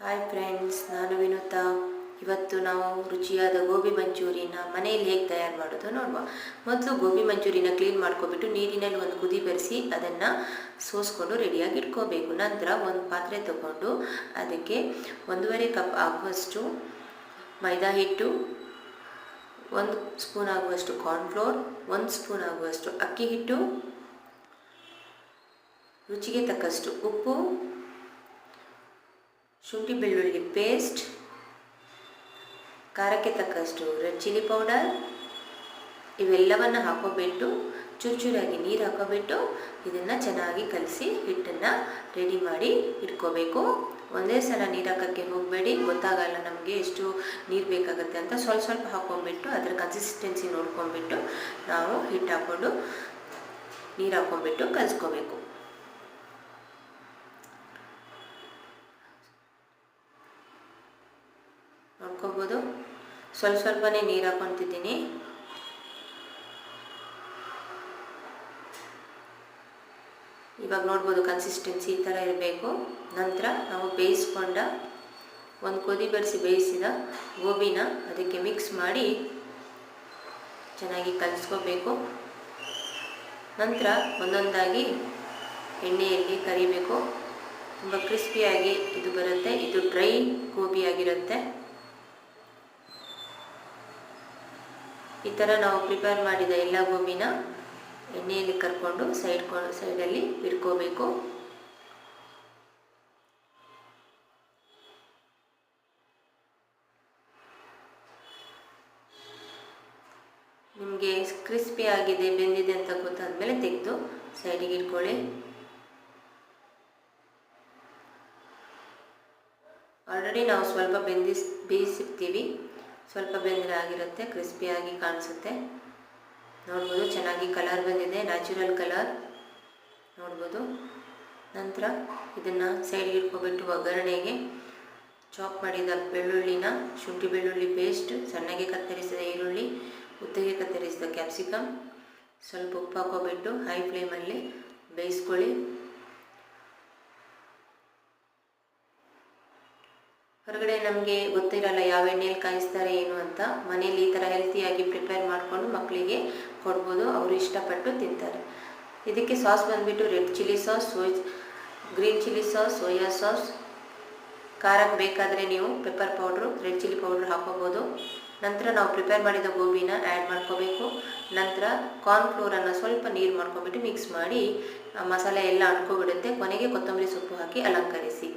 Hi friends, ನಾನು ವಿನುತಾ. ಇವತ್ತು ನಾವು ರುಚಿಯಾದ ಗೋಬಿ ಮಂಚೂರಿನ ಮನೆಯಲ್ಲಿ ಹೇಗೆ ತಯಾರು ಮಾಡೋದು ನೋಡುವ. ಮೊದಲು ಗೋಬಿ ಮಂಚೂರಿನ ಕ್ಲೀನ್ ಮಾಡ್ಕೊಬಿಟ್ಟು ನೀರಿನಲ್ಲಿ ಒಂದು ಕುದಿ ಬೆರೆಸಿ ಅದನ್ನು ಸೋಸ್ಕೊಂಡು ರೆಡಿಯಾಗಿ ಇಟ್ಕೋಬೇಕು. ನಂತರ ಒಂದು ಪಾತ್ರೆ ತಗೊಂಡು ಅದಕ್ಕೆ 1.5 ಕಪ್ ಆಗುವಷ್ಟು ಮೈದಾ ಹಿಟ್ಟು, 1 ಸ್ಪೂನ್ ಆಗುವಷ್ಟು ಕಾರ್ನ್ಫ್ಲೋರ್, 1 ಸ್ಪೂನ್ ಆಗುವಷ್ಟು ಅಕ್ಕಿ ಹಿಟ್ಟು, ರುಚಿಗೆ ತಕ್ಕಷ್ಟು ಉಪ್ಪು, ಶುಂಠಿ ಬೆಳ್ಳುಳ್ಳಿ ಪೇಸ್ಟ್, ಖಾರಕ್ಕೆ ತಕ್ಕಷ್ಟು ರೆಡ್ ಚಿಲ್ಲಿ ಪೌಡರ್, ಇವೆಲ್ಲವನ್ನು ಹಾಕೋಬಿಟ್ಟು ಚೂರಾಗಿ ನೀರು ಹಾಕೋಬಿಟ್ಟು ಇದನ್ನು ಚೆನ್ನಾಗಿ ಕಲಸಿ ಹಿಟ್ಟನ್ನು ರೆಡಿ ಮಾಡಿ ಇಟ್ಕೋಬೇಕು. ಒಂದೇ ಸಲ ನೀರು ಹಾಕೋಕ್ಕೆ ಹೋಗಬೇಡಿ, ಗೊತ್ತಾಗಲ್ಲ ನಮಗೆ ಎಷ್ಟು ನೀರು ಬೇಕಾಗುತ್ತೆ ಅಂತ. ಸ್ವಲ್ಪ ಹಾಕ್ಕೊಂಡ್ಬಿಟ್ಟು ಅದರ ಕನ್ಸಿಸ್ಟೆನ್ಸಿ ನೋಡ್ಕೊಂಡ್ಬಿಟ್ಟು ನಾವು ಹಿಟ್ಟು ಹಾಕ್ಕೊಂಡು ನೀರು ಹಾಕ್ಕೊಂಡ್ಬಿಟ್ಟು ಕಲಿಸ್ಕೋಬೇಕು. ನೋಡ್ಕೋಬೋದು, ಸ್ವಲ್ಪನೇ ನೀರು ಹಾಕ್ಕೊತಿದ್ದೀನಿ. ಇವಾಗ ನೋಡ್ಬೋದು ಕನ್ಸಿಸ್ಟೆನ್ಸಿ ಈ ಥರ ಇರಬೇಕು. ನಂತರ ನಾವು ಬೇಯಿಸ್ಕೊಂಡ ಒಂದು ಕುದಿ ಬೆರೆಸಿ ಬೇಯಿಸಿದ ಗೋಬಿನ ಅದಕ್ಕೆ ಮಿಕ್ಸ್ ಮಾಡಿ ಚೆನ್ನಾಗಿ ಕಲಿಸ್ಕೋಬೇಕು. ನಂತರ ಒಂದೊಂದಾಗಿ ಎಣ್ಣೆಯಲ್ಲಿ ಕರಿಬೇಕು. ತುಂಬ ಕ್ರಿಸ್ಪಿಯಾಗಿ ಇದು ಬರುತ್ತೆ. ಇದು ಡ್ರೈ ಗೋಬಿ ಆಗಿರುತ್ತೆ. ಈ ಥರ ನಾವು ಪ್ರಿಪೇರ್ ಮಾಡಿದ ಎಲ್ಲ ಗೋಬಿನ ಎಣ್ಣೆಯಲ್ಲಿ ಕರ್ಕೊಂಡು ಸೈಡಲ್ಲಿ ಇಟ್ಕೋಬೇಕು. ನಿಮಗೆ ಕ್ರಿಸ್ಪಿ ಆಗಿದೆ, ಬೆಂದಿದೆ ಅಂತ ಗೊತ್ತಾದ್ಮೇಲೆ ತೆಗೆದು ಸೈಡಿಗೆ ಇಟ್ಕೊಳ್ಳಿ. ಆಲ್ರೆಡಿ ನಾವು ಸ್ವಲ್ಪ ಬೇಯಿಸಿರ್ತೀವಿ. ಸ್ವಲ್ಪ ಬೆಂದರೆ ಆಗಿರುತ್ತೆ, ಕ್ರಿಸ್ಪಿಯಾಗಿ ಕಾಣಿಸುತ್ತೆ. ನೋಡ್ಬೋದು ಚೆನ್ನಾಗಿ ಕಲರ್ ಬಂದಿದೆ, ನ್ಯಾಚುರಲ್ ಕಲರ್ ನೋಡ್ಬೋದು. ನಂತರ ಇದನ್ನು ಸೈಡ್ಗೆ ಇಟ್ಕೊಬಿಟ್ಟು ಒಗ್ಗರಣೆಗೆ ಚಾಪ್ ಮಾಡಿದ ಬೆಳ್ಳುಳ್ಳಿನ, ಶುಂಠಿ ಬೆಳ್ಳುಳ್ಳಿ ಪೇಸ್ಟ್, ಸಣ್ಣಗೆ ಕತ್ತರಿಸಿದ ಈರುಳ್ಳಿ, ಉದ್ದಗೆ ಕತ್ತರಿಸಿದ ಕ್ಯಾಪ್ಸಿಕಮ್, ಸ್ವಲ್ಪ ಉಪ್ಪು ಹಾಕೋಬಿಟ್ಟು ಹೈ ಫ್ಲೇಮಲ್ಲಿ ಬೇಯಿಸ್ಕೊಳ್ಳಿ. ಹೊರಗಡೆ ನಮಗೆ ಗೊತ್ತಿರಲ್ಲ ಯಾವ ಎಣ್ಣೆಯಲ್ಲಿ ಕಾಯಿಸ್ತಾರೆ ಏನು ಅಂತ. ಮನೇಲಿ ಈ ಥರ ಹೆಲ್ತಿಯಾಗಿ ಪ್ರಿಪೇರ್ ಮಾಡಿಕೊಂಡು ಮಕ್ಕಳಿಗೆ ಕೊಡ್ಬೋದು, ಅವರು ಇಷ್ಟಪಟ್ಟು ತಿಂತಾರೆ. ಇದಕ್ಕೆ ಸಾಸ್ ಬಂದುಬಿಟ್ಟು red chilli sauce, green chilli sauce, soya sauce. ಖಾರಕ್ಕೆ ಬೇಕಾದರೆ ನೀವು pepper powder, red chilli powder ಹಾಕೋಬೋದು. ನಂತರ ನಾವು ಪ್ರಿಪೇರ್ ಮಾಡಿದ ಗೋಬಿನ ಆ್ಯಡ್ ಮಾಡ್ಕೋಬೇಕು. ನಂತರ ಕಾರ್ನ್ಫ್ಲೋರನ್ನು ಸ್ವಲ್ಪ ನೀರು ಮಾಡ್ಕೊಬಿಟ್ಟು ಮಿಕ್ಸ್ ಮಾಡಿ ಮಸಾಲೆ ಎಲ್ಲ ಅಂಟ್ಕೊಬಿಡುತ್ತೆ. ಕೊನೆಗೆ ಕೊತ್ತಂಬರಿ ಸೊಪ್ಪು ಹಾಕಿ ಅಲಂಕರಿಸಿ.